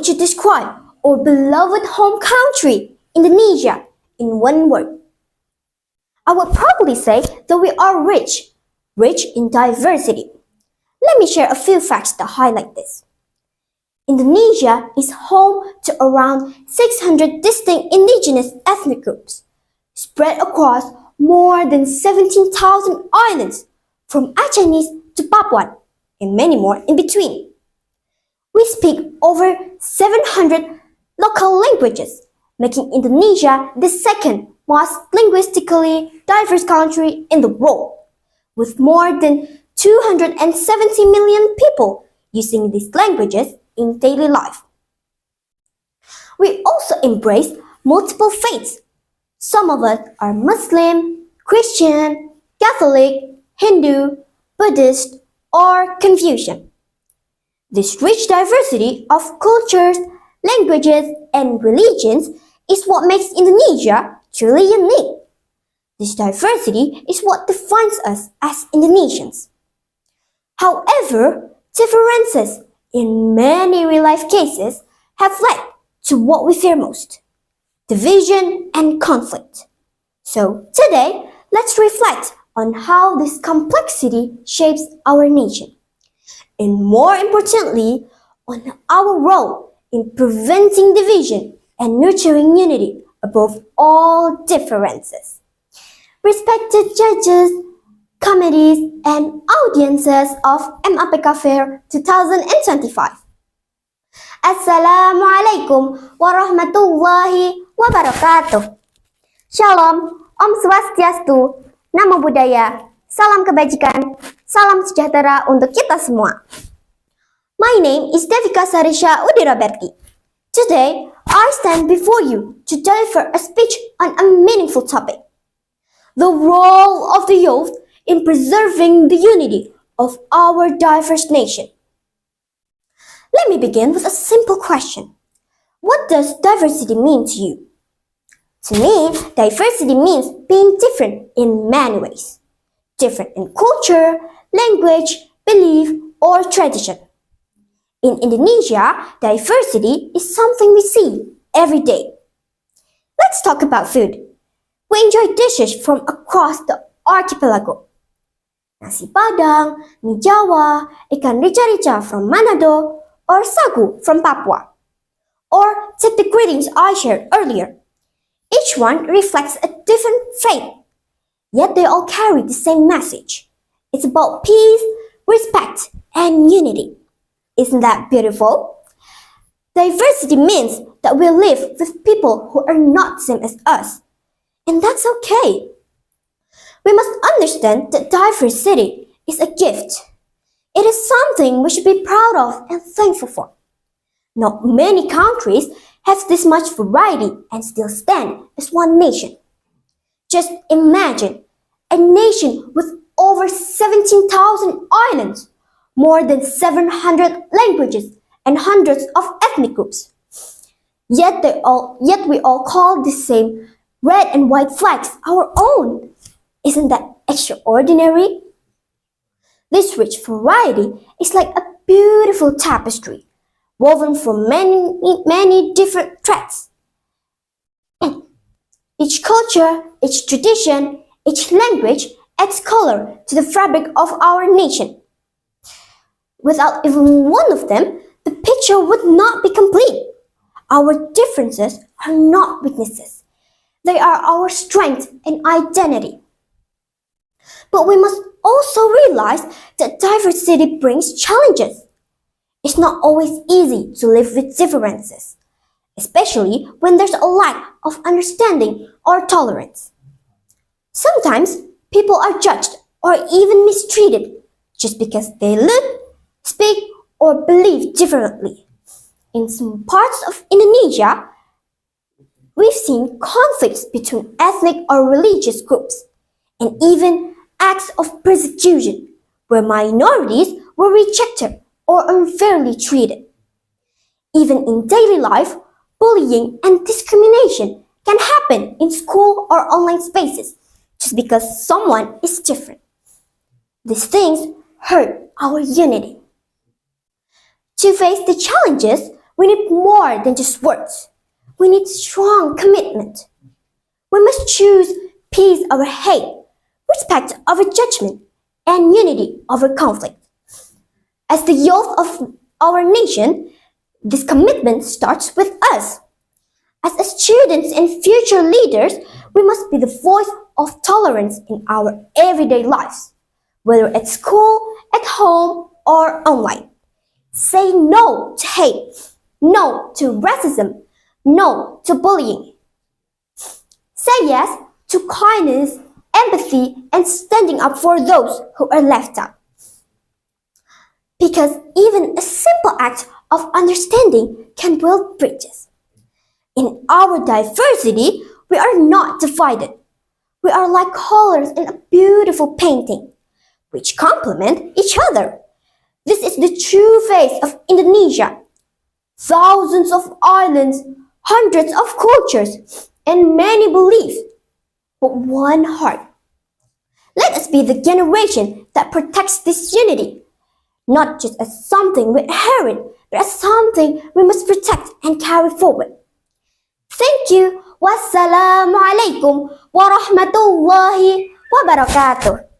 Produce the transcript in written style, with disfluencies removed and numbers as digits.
would you describe our beloved home country, Indonesia, in one word? I would probably say that we are rich in diversity. Let me share a few facts that highlight this. Indonesia is home to around 600 distinct indigenous ethnic groups, spread across more than 17,000 islands, from Aceh to Papuan, and many more in between. We speak over 700 local languages, making Indonesia the second most linguistically diverse country in the world, with more than 270 million people using these languages in daily life. We also embrace multiple faiths. Some of us are Muslim, Christian, Catholic, Hindu, Buddhist, or Confucian. This rich diversity of cultures, languages, and religions is what makes Indonesia truly unique. This diversity is what defines us as Indonesians. However, differences in many real-life cases have led to what we fear most: division and conflict. So today, let's reflect on how this complexity shapes our nation, and more importantly, on our role in preventing division and nurturing unity above all differences. Respected judges, committees, and audiences of MAPK Fair 2025. Assalamualaikum warahmatullahi wabarakatuh. Shalom, Om Swastiastu, Namo Buddhaya, salam kebajikan, salam sejahtera untuk kita semua. My name is SARISHA UDY. Today, I stand before you to deliver a speech on a meaningful topic: the role of the youth in preserving the unity of our diverse nation. Let me begin with a simple question. What does diversity mean to you? To me, diversity means being different in many ways. Different in culture, language, belief, or tradition. In Indonesia, diversity is something we see every day. Let's talk about food. We enjoy dishes from across the archipelago. Nasi Padang, mie Jawa, ikan rica-rica from Manado, or sagu from Papua. Or take the greetings I shared earlier. Each one reflects a different faith, yet they all carry the same message. It's about peace, respect, and unity. Isn't that beautiful? Diversity means that we live with people who are not the same as us. And that's okay. We must understand that diversity is a gift. It is something we should be proud of and thankful for. Not many countries have this much variety and still stand as one nation. Just imagine a nation with over 17,000 islands, more than 700 languages, and hundreds of ethnic groups. Yet we all call the same red and white flags our own. Isn't that extraordinary? This rich variety is like a beautiful tapestry, woven from many different threads. Each culture, each tradition, each language adds color to the fabric of our nation. Without even one of them, the picture would not be complete. Our differences are not weaknesses. They are our strength and identity. But we must also realize that diversity brings challenges. It's not always easy to live with differences, especially when there's a lack of understanding or tolerance. Sometimes people are judged or even mistreated just because they look, speak, or believe differently. In some parts of Indonesia, we've seen conflicts between ethnic or religious groups, and even acts of persecution where minorities were rejected or unfairly treated. Even in daily life, bullying and discrimination can happen in school or online spaces just because someone is different. These things hurt our unity. To face the challenges, We need more than just words. We need strong commitment. We must choose peace over hate, respect over judgment, and unity over conflict. As the youth of our nation, this commitment starts with us. As students and future leaders, we must be the voice of tolerance in our everyday lives, whether at school, at home, or online. Say no to hate, no to racism, no to bullying. Say yes to kindness, empathy, and standing up for those who are left out. Because even a simple act of understanding can build bridges. In our diversity, we are not divided. We are like colors in a beautiful painting, which complement each other. This is the true face of Indonesia. Thousands of islands, hundreds of cultures, and many beliefs, but one heart. Let us be the generation that protects this unity, not just as something we inherit, but as something we must protect and carry forward. Thank you. Wassalamualaikum warahmatullahi wabarakatuh.